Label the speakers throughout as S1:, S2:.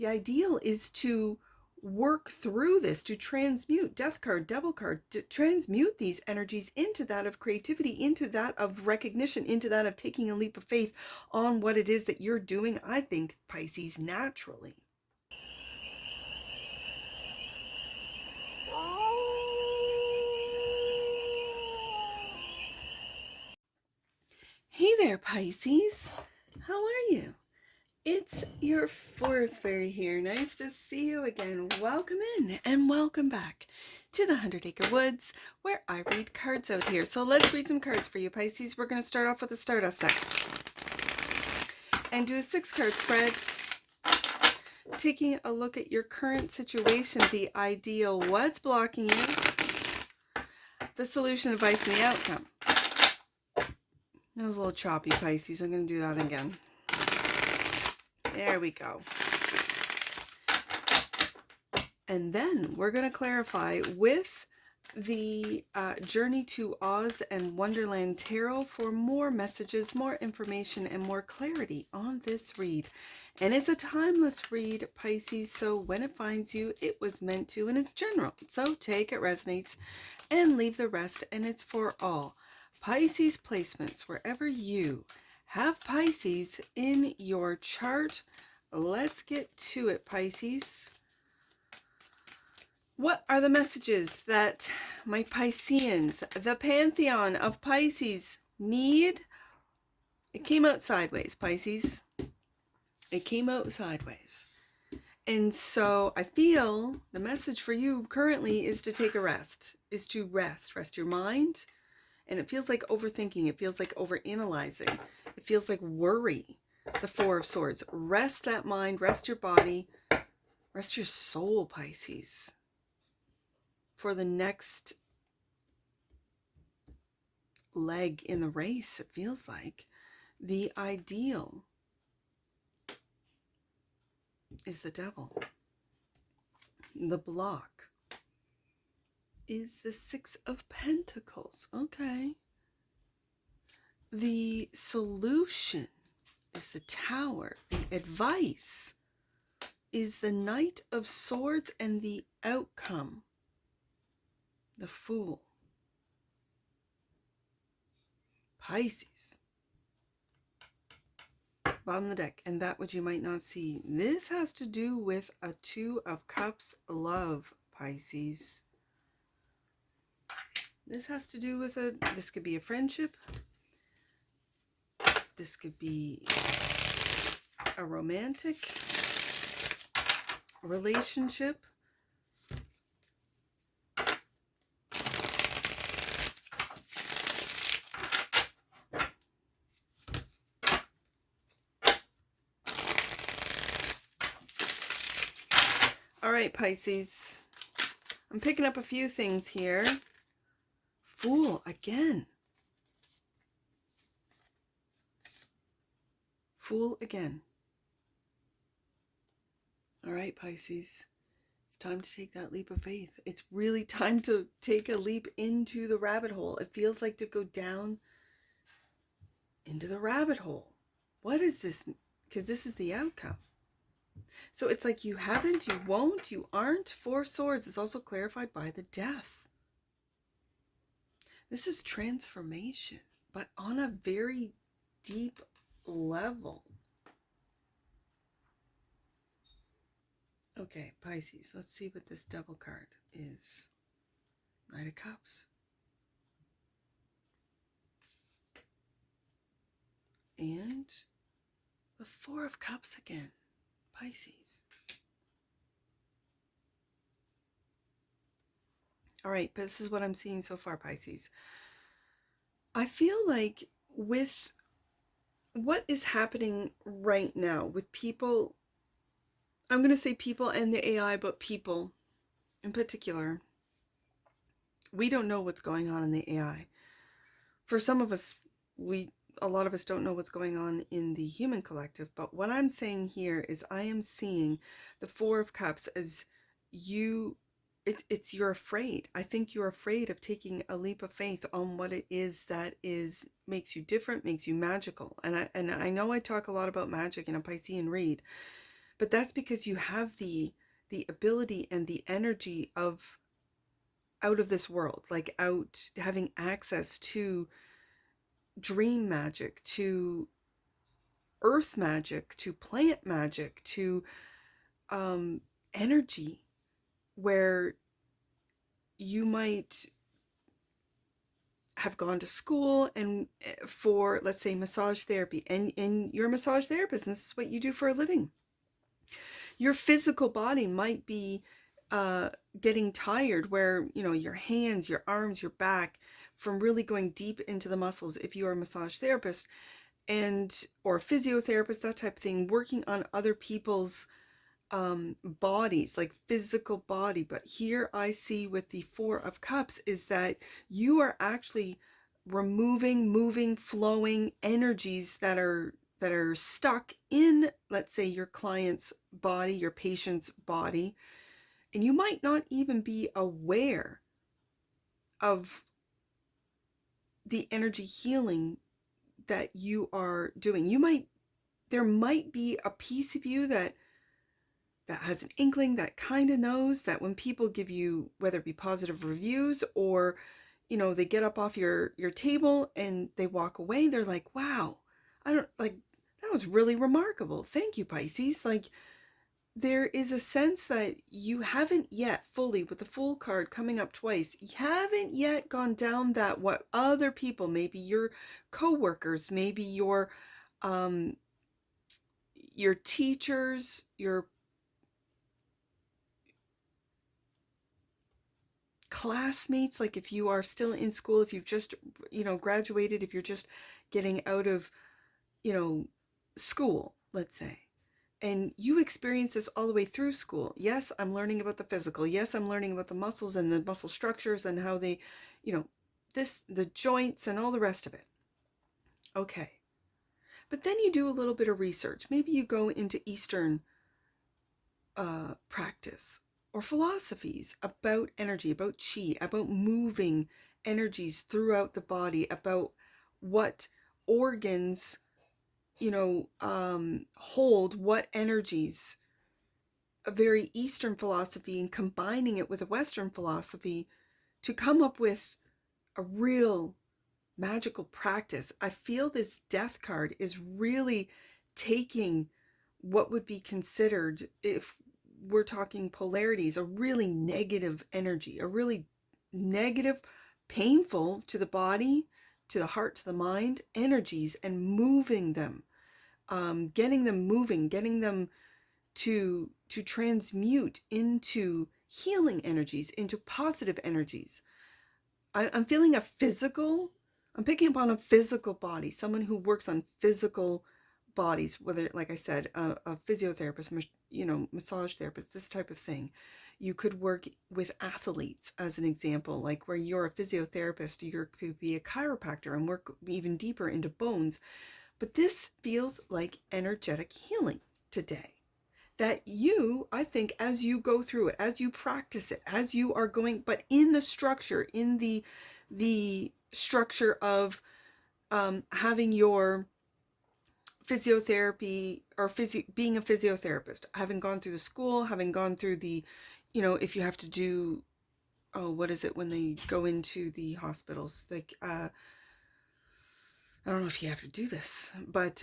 S1: The ideal is to work through this, to transmute, death card, devil card, to transmute these energies into that of creativity, into that of recognition, into that of taking a leap of faith on what it is that you're doing, I think, Pisces, naturally. Hey there, Pisces. How are you? It's your forest fairy here. Nice to see you again. Welcome in and welcome back to the 100 Acre Woods, where I read cards out here. So let's read some cards for you, Pisces. We're going to start off with a Stardust deck and do a 6-card spread, taking a look at your current situation, the ideal, what's blocking you, the solution, advice, and the outcome. That was a little choppy, Pisces. I'm going to do that again. There we go. And then we're going to clarify with the Journey to Oz and Wonderland Tarot for more messages, more information, and more clarity on this read. And it's a timeless read, Pisces, so when it finds you, it was meant to, and it's general. So take it resonates and leave the rest, and it's for all. Pisces placements, wherever you have Pisces in your chart. Let's get to it, Pisces. What are the messages that my Pisceans, the pantheon of Pisces, need? It came out sideways, Pisces. It came out sideways. And so I feel the message for you currently is to take a rest, is to rest your mind. And it feels like overthinking. It feels like overanalyzing. It feels like worry. The Four of Swords. Rest that mind. Rest your body. Rest your soul, Pisces. For the next leg in the race, it feels like. The ideal is the devil. The block is the Six of Pentacles. Okay. The solution is the Tower. The advice is the Knight of Swords, and the outcome, the Fool. Pisces. Bottom of the deck, and that which you might not see. This has to do with a Two of Cups love, Pisces. This has to do with this could be a friendship. This could be a romantic relationship. All right, Pisces. I'm picking up a few things here. Fool again. Fool again. All right, Pisces. It's time to take that leap of faith. It's really time to take a leap into the rabbit hole. It feels like to go down into the rabbit hole. What is this? Because this is the outcome. So it's like you haven't, you won't, you aren't. Four of Swords is also clarified by the Death. This is transformation, but on a very deep level. Okay, Pisces, let's see what this Devil card is. Knight of Cups. And the Four of Cups again, Pisces. All right, but this is what I'm seeing so far, Pisces. I feel like with what is happening right now with people, I'm going to say people and the AI, but people in particular, we don't know what's going on in the AI. For some of us, a lot of us don't know what's going on in the human collective, but what I'm saying here is I am seeing the Four of Cups as it's you're afraid. I think you're afraid of taking a leap of faith on what it is that makes you different, makes you magical. And I know I talk a lot about magic in a Piscean read, But that's because you have the ability and the energy of out of this world, like out having access to dream magic, to earth magic, to plant magic, to energy, where you might have gone to school and for, let's say, massage therapy, and you're a massage therapist and this is what you do for a living. Your physical body might be getting tired, where, you know, your hands, your arms, your back, from really going deep into the muscles, if you are a massage therapist and or a physiotherapist, that type of thing, working on other people's bodies, like physical body. But here I see with the Four of Cups is that you are actually removing, moving, flowing energies that are stuck in, let's say, your client's body, your patient's body, and you might not even be aware of the energy healing that you are doing. There might be a piece of you that has an inkling, that kind of knows that when people give you, whether it be positive reviews or, you know, they get up off your table and they walk away, they're like, wow, that was really remarkable. Thank you, Pisces. Like, there is a sense that you haven't yet fully, with the Fool card coming up twice, you haven't yet gone down that, what other people, maybe your coworkers, maybe your teachers, your classmates, like if you are still in school, if you've just, you know, graduated, if you're just getting out of, you know, school, let's say, and you experience this all the way through school. Yes, I'm learning about the physical. Yes, I'm learning about the muscles and the muscle structures and how they, you know, the joints and all the rest of it. Okay. But then you do a little bit of research. Maybe you go into Eastern practice or philosophies about energy, about chi, about moving energies throughout the body, about what organs, you know, hold what energies. A very Eastern philosophy, and combining it with a Western philosophy to come up with a real magical practice. I feel this Death card is really taking what would be considered, if we're talking polarities, a really negative energy, a really negative, painful to the body, to the heart, to the mind, energies, and moving them, getting them moving, getting them to transmute into healing energies, into positive energies. I'm feeling I'm picking up on a physical body, someone who works on physical bodies, whether, like I said, a physiotherapist, you know, massage therapist, this type of thing. You could work with athletes, as an example, like where you're a physiotherapist, you could be a chiropractor and work even deeper into bones. But this feels like energetic healing today. That you, I think, as you go through it, as you practice it, as you are going, but in the structure, in the structure of having your physiotherapy or being a physiotherapist, having gone through the school, having gone through the, you know, if you have to do, oh, what is it when they go into the hospitals? Like, I don't know if you have to do this, but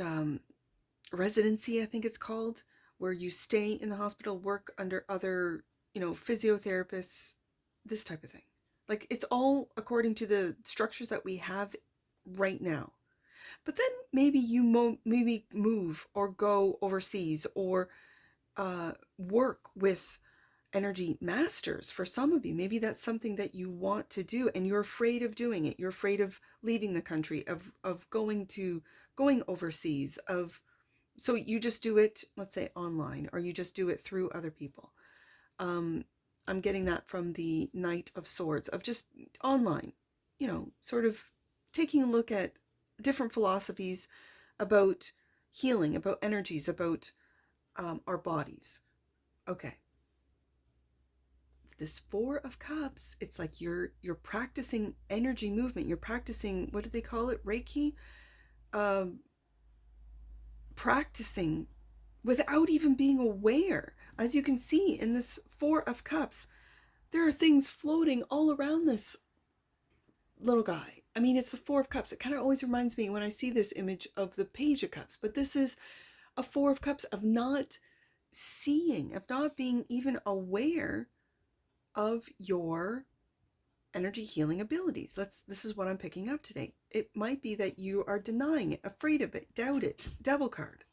S1: residency, I think it's called, where you stay in the hospital, work under other, you know, physiotherapists, this type of thing. Like, it's all according to the structures that we have right now. But then maybe you maybe move or go overseas, or work with energy masters. For some of you, maybe that's something that you want to do and you're afraid of doing it. You're afraid of leaving the country, of going overseas, so you just do it, let's say, online, or you just do it through other people. I'm getting that from the Knight of Swords, of just online, you know, sort of taking a look at different philosophies about healing, about energies, about our bodies. Okay. This Four of Cups, it's like you're practicing energy movement. You're practicing, what do they call it? Reiki? Practicing without even being aware. As you can see in this Four of Cups, there are things floating all around this little guy. I mean, it's the Four of Cups. It kind of always reminds me when I see this image of the Page of Cups, but this is a Four of Cups of not seeing, of not being even aware of your energy healing abilities. This is what I'm picking up today. It might be that you are denying it, afraid of it, doubt it. Devil card.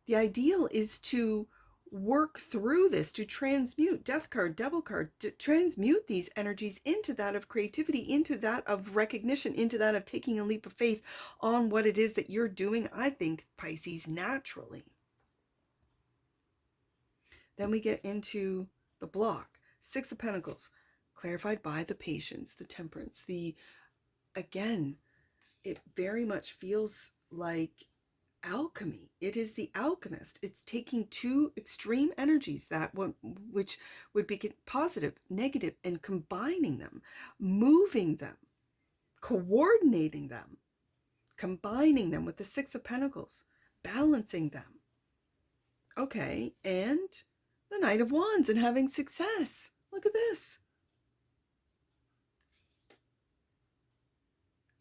S1: The ideal is to work through this, to transmute, death card, devil card, to transmute these energies into that of creativity, into that of recognition, into that of taking a leap of faith on what it is that you're doing, I think, Pisces, naturally. Then we get into the block, Six of Pentacles, clarified by the patience, the temperance, again, it very much feels like alchemy. It is the alchemist. It's taking two extreme energies which would be positive, negative, and combining them, moving them, coordinating them, combining them with the Six of Pentacles, balancing them. Okay, and the Knight of Wands and having success. Look at this.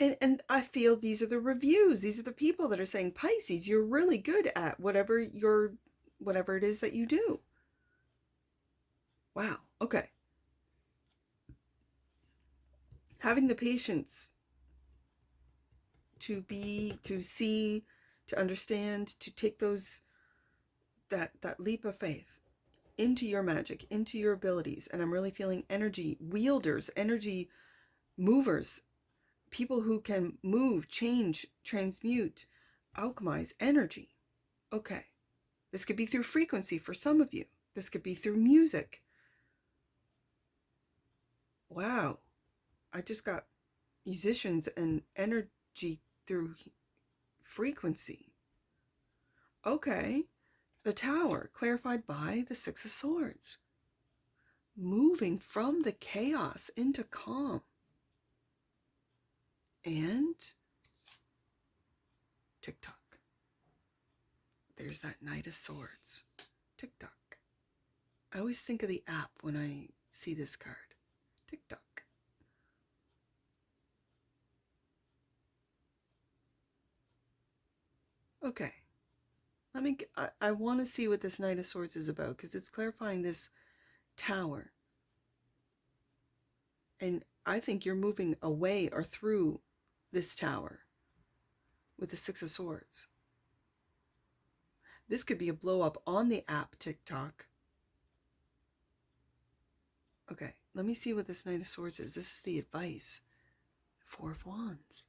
S1: And I feel these are the reviews. These are the people that are saying, Pisces, you're really good at whatever it is that you do. Wow. Okay. Having the patience to see, to understand, to take that leap of faith into your magic, into your abilities. And I'm really feeling energy wielders, energy movers, people who can move, change, transmute, alchemize energy. Okay. This could be through frequency for some of you. This could be through music. Wow. I just got musicians and energy through frequency. Okay. The Tower, clarified by the Six of Swords. Moving from the chaos into calm. And TikTok. There's that Knight of Swords. TikTok. I always think of the app when I see this card. TikTok. Okay. I want to see what this Knight of Swords is about, because it's clarifying this Tower. And I think you're moving away or through this Tower with the Six of Swords. This could be a blow up on the app TikTok. Okay, let me see what this Knight of Swords is. This is the advice. Four of Wands.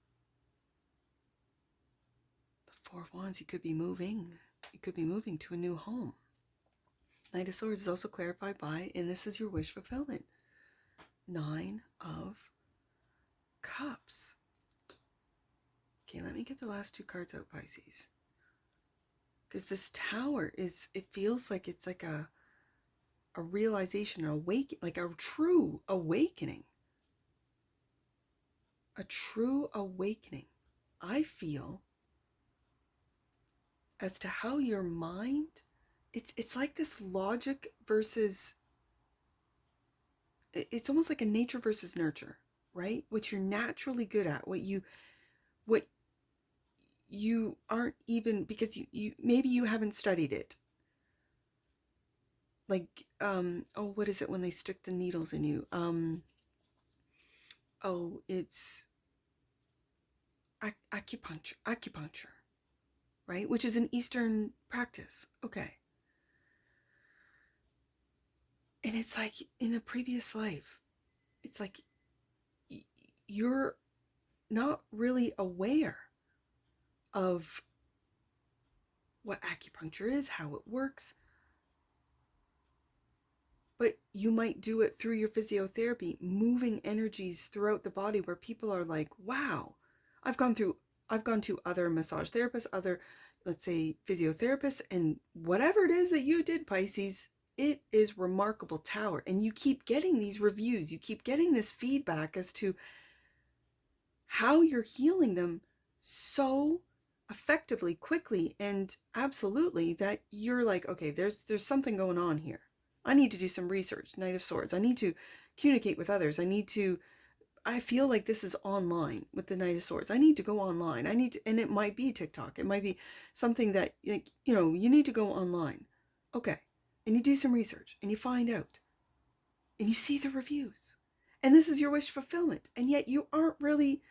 S1: The Four of Wands, you could be moving. You could be moving to a new home. Knight of Swords is also clarified by, and this is your wish fulfillment, Nine of Cups. Okay, let me get the last two cards out, Pisces. Because this Tower it feels like it's like a realization, like a true awakening. A true awakening. I feel as to how your mind, it's like this logic versus, it's almost like a nature versus nurture, right? What you're naturally good at, what you aren't even, because you maybe you haven't studied it. Like, what is it when they stick the needles in you? It's acupuncture, right? Which is an Eastern practice. Okay. And it's like in a previous life, it's like you're not really aware of what acupuncture is, how it works. But you might do it through your physiotherapy, moving energies throughout the body where people are like, wow, I've gone to other massage therapists, other, let's say, physiotherapists, and whatever it is that you did, Pisces, it is remarkable Tower. And you keep getting these reviews. You keep getting this feedback as to how you're healing them so effectively, quickly, and absolutely, that you're like, okay, there's something going on here. I need to do some research. Knight of Swords. I need to communicate with others. I feel like this is online with the Knight of Swords. I need to go online. And it might be TikTok. It might be something that, like, you need to go online. Okay. And you do some research and you find out and you see the reviews. And this is your wish fulfillment. And yet you aren't really,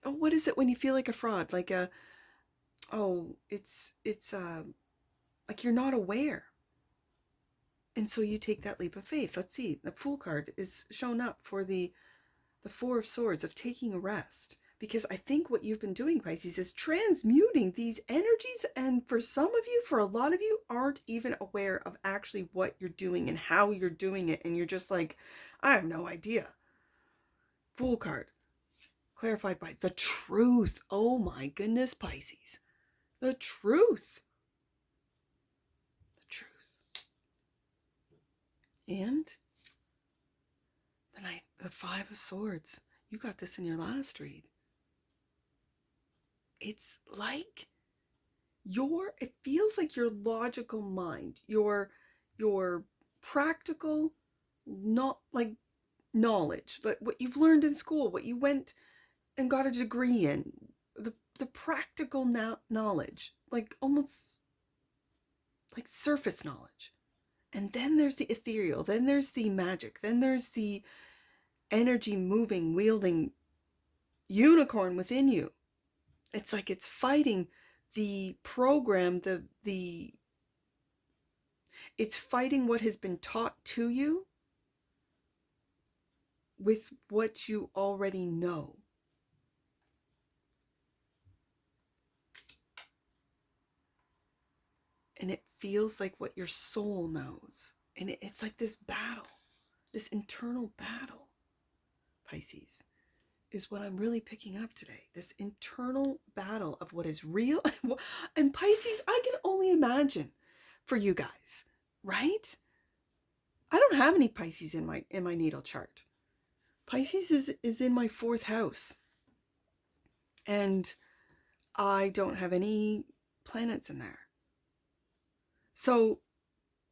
S1: what is it when you feel like a fraud? Like it's like you're not aware. And so you take that leap of faith. Let's see. The Fool card is shown up for the Four of Swords, of taking a rest. Because I think what you've been doing, Pisces, is transmuting these energies. And for some of you, for a lot of you, aren't even aware of actually what you're doing and how you're doing it. And you're just like, I have no idea. Fool card, clarified by the truth. Oh my goodness, Pisces. The truth. The truth. And the Five of Swords. You got this in your last read. It's like it feels like your logical mind, your practical, not like knowledge, like what you've learned in school, what you went and got a degree in, the practical knowledge, like almost like surface knowledge. And then there's the ethereal, then there's the magic, then there's the energy moving, wielding unicorn within you. It's like it's fighting the program, it's fighting what has been taught to you with what you already know. And it feels like what your soul knows. And it's like this battle, this internal battle, Pisces, is what I'm really picking up today. This internal battle of what is real. And Pisces, I can only imagine for you guys, right? I don't have any Pisces in my natal chart. Pisces is in my 4th house. And I don't have any planets in there. So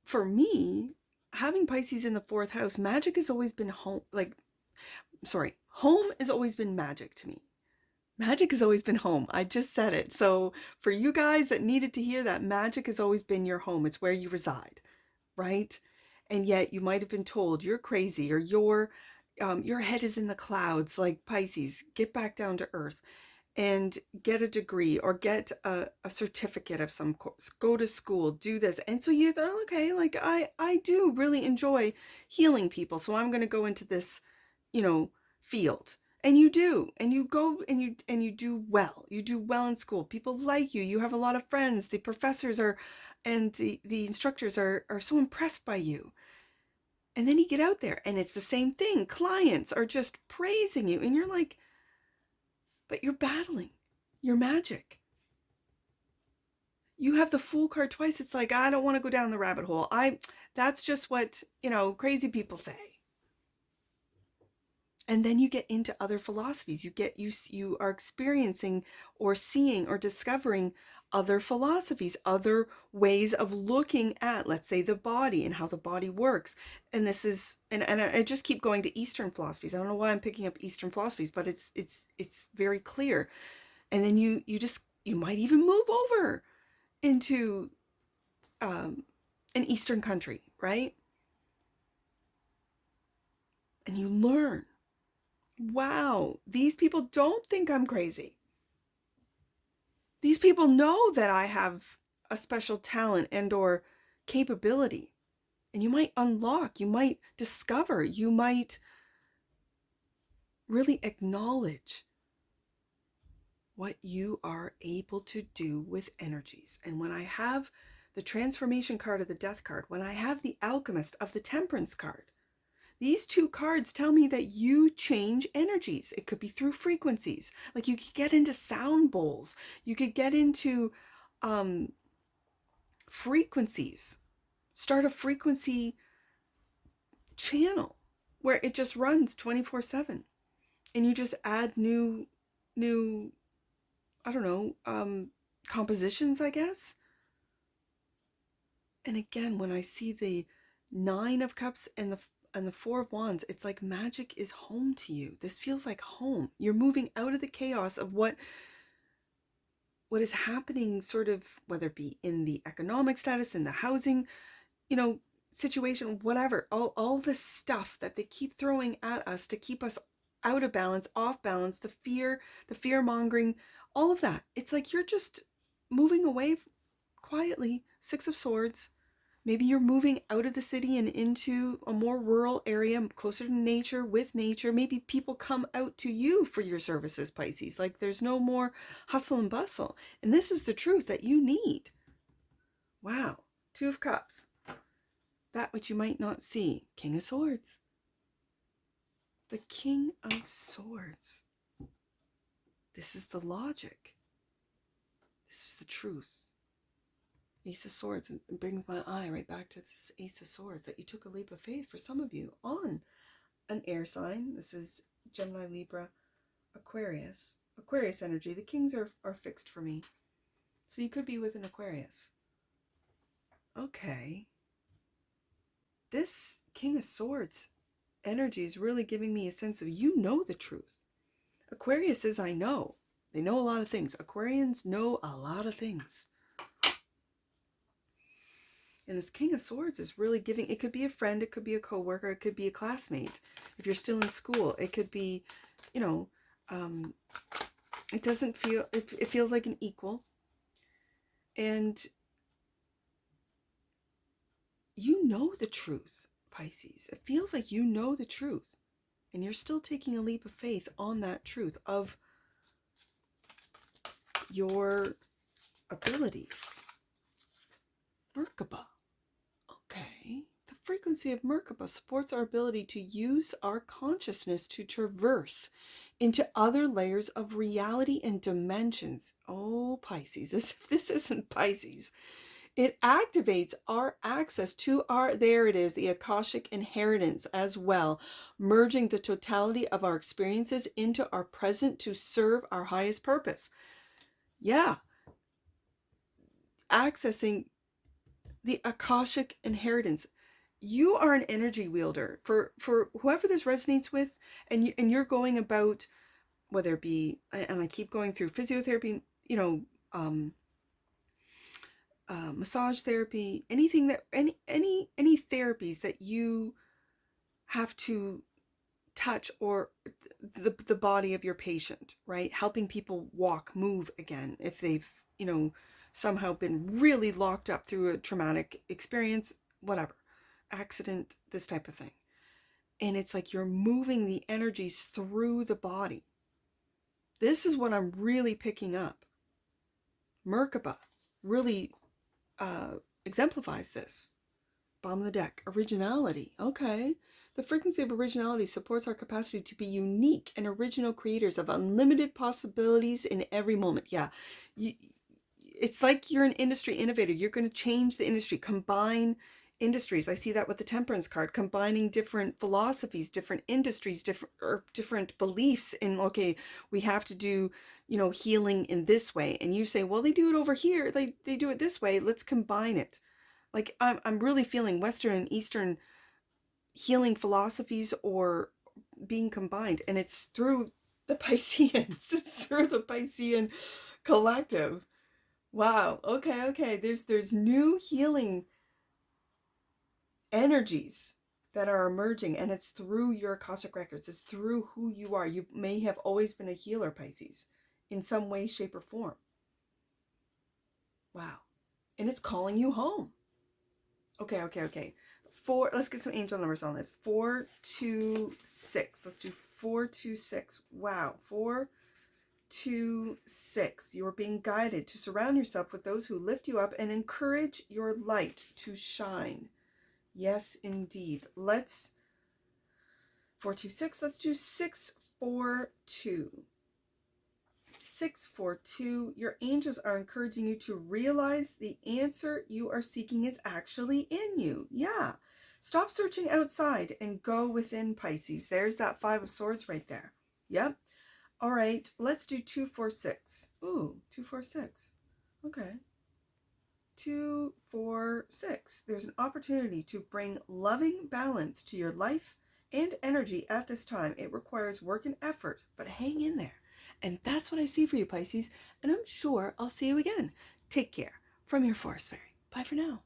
S1: for me, having Pisces in the 4th house, magic has always been home has always been magic to me. Magic has always been home. I just said it. So for you guys that needed to hear that, magic has always been your home. It's where you reside, right? And yet you might have been told you're crazy, or your head is in the clouds. Like, Pisces, get back down to earth and get a degree or get a certificate of some course. Go to school, do this. And so you thought, okay, like I do really enjoy healing people. So I'm going to go into this, field. And you do, and you go and you do well. You do well in school. People like you. You have a lot of friends. The professors and the instructors are so impressed by you. And then you get out there and it's the same thing. Clients are just praising you. And you're like, but you're battling your magic. You have the Fool card twice. It's like, I don't want to go down the rabbit hole. That's just what, crazy people say. And then you get into other philosophies. You are experiencing or seeing or discovering other philosophies, other ways of looking at, let's say, the body and how the body works. And this is, and I just keep going to Eastern philosophies. I don't know why I'm picking up Eastern philosophies, but it's very clear. And then you might even move over into an Eastern country, right? And you learn. Wow, these people don't think I'm crazy. These people know that I have a special talent and or capability. And you might unlock, you might discover, you might really acknowledge what you are able to do with energies. And when I have the transformation card of the Death card, when I have the Alchemist of the Temperance card, these two cards tell me that you change energies. It could be through frequencies. Like, you could get into sound bowls. You could get into frequencies. Start a frequency channel where it just runs 24/7. And you just add new, I don't know, compositions, I guess. And again, when I see the Nine of Cups and the Four of Wands, it's like magic is home to you. This feels like home. You're moving out of the chaos of what is happening, sort of, whether it be in the economic status, in the housing, situation, whatever, all the stuff that they keep throwing at us to keep us out of balance, off balance, the fear mongering, all of that. It's like you're just moving away quietly. Six of Swords. Maybe you're moving out of the city and into a more rural area, closer to nature, with nature. Maybe people come out to you for your services, Pisces. Like there's no more hustle and bustle. And this is the truth that you need. Wow. Two of Cups. That which you might not see. King of Swords. The King of Swords. This is the logic. This is the truth. Ace of Swords, and brings my eye right back to this Ace of Swords, that you took a leap of faith for some of you on an air sign. This is Gemini, Libra, Aquarius. Aquarius energy. The kings are fixed for me. So you could be with an Aquarius. Okay. This King of Swords energy is really giving me a sense of you know the truth. Aquarius says, I know. They know a lot of things. Aquarians know a lot of things. And this King of Swords is really giving, it could be a friend, it could be a coworker, it could be a classmate. If you're still in school, it could be, it doesn't feel, it feels like an equal. And you know the truth, Pisces. It feels like you know the truth. And you're still taking a leap of faith on that truth of your abilities. Merkaba. Okay. The frequency of Merkaba supports our ability to use our consciousness to traverse into other layers of reality and dimensions. Oh, Pisces. This isn't Pisces. It activates our access to there it is, the Akashic inheritance as well, merging the totality of our experiences into our present to serve our highest purpose. Yeah. Accessing the Akashic inheritance. You are an energy wielder. For whoever this resonates with, and you're going about, whether it be, and I keep going through physiotherapy, massage therapy, anything that any therapies that you have to touch or the body of your patient, right? Helping people walk, move again if they've somehow been really locked up through a traumatic experience, whatever, accident, this type of thing. And it's like you're moving the energies through the body. This is what I'm really picking up. Merkaba really exemplifies this. Bottom of the deck, originality. Okay. The frequency of originality supports our capacity to be unique and original creators of unlimited possibilities in every moment. Yeah. It's like you're an industry innovator. You're going to change the industry, combine industries. I see that with the Temperance card, combining different philosophies, different industries, different beliefs in, okay, we have to do, healing in this way. And you say, well, they do it over here. They do it this way. Let's combine it. Like I'm really feeling Western and Eastern healing philosophies or being combined. And it's through the Pisceans. It's through the Piscean collective. Wow. Okay. There's new healing energies that are emerging, and it's through your Akashic records. It's through who you are. You may have always been a healer, Pisces, in some way, shape, or form. Wow. And it's calling you home. Okay. Let's get some angel numbers on this. 4, 2, 6. Let's do 4, 2, 6. Wow. 4, 2, 6. You are being guided to surround yourself with those who lift you up and encourage your light to shine. Yes, indeed. Let's 4, 2, 6. Let's do 6, 4, 2. 6, 4, 2. Your angels are encouraging you to realize the answer you are seeking is actually in you. Yeah. Stop searching outside and go within, Pisces. There's that 5 of Swords right there. Yep. All right. Let's do 2, 4, 6. Ooh, 2, 4, 6. Okay. 2, 4, 6. There's an opportunity to bring loving balance to your life and energy at this time. It requires work and effort, but hang in there. And that's what I see for you, Pisces. And I'm sure I'll see you again. Take care. From your Forest Fairy. Bye for now.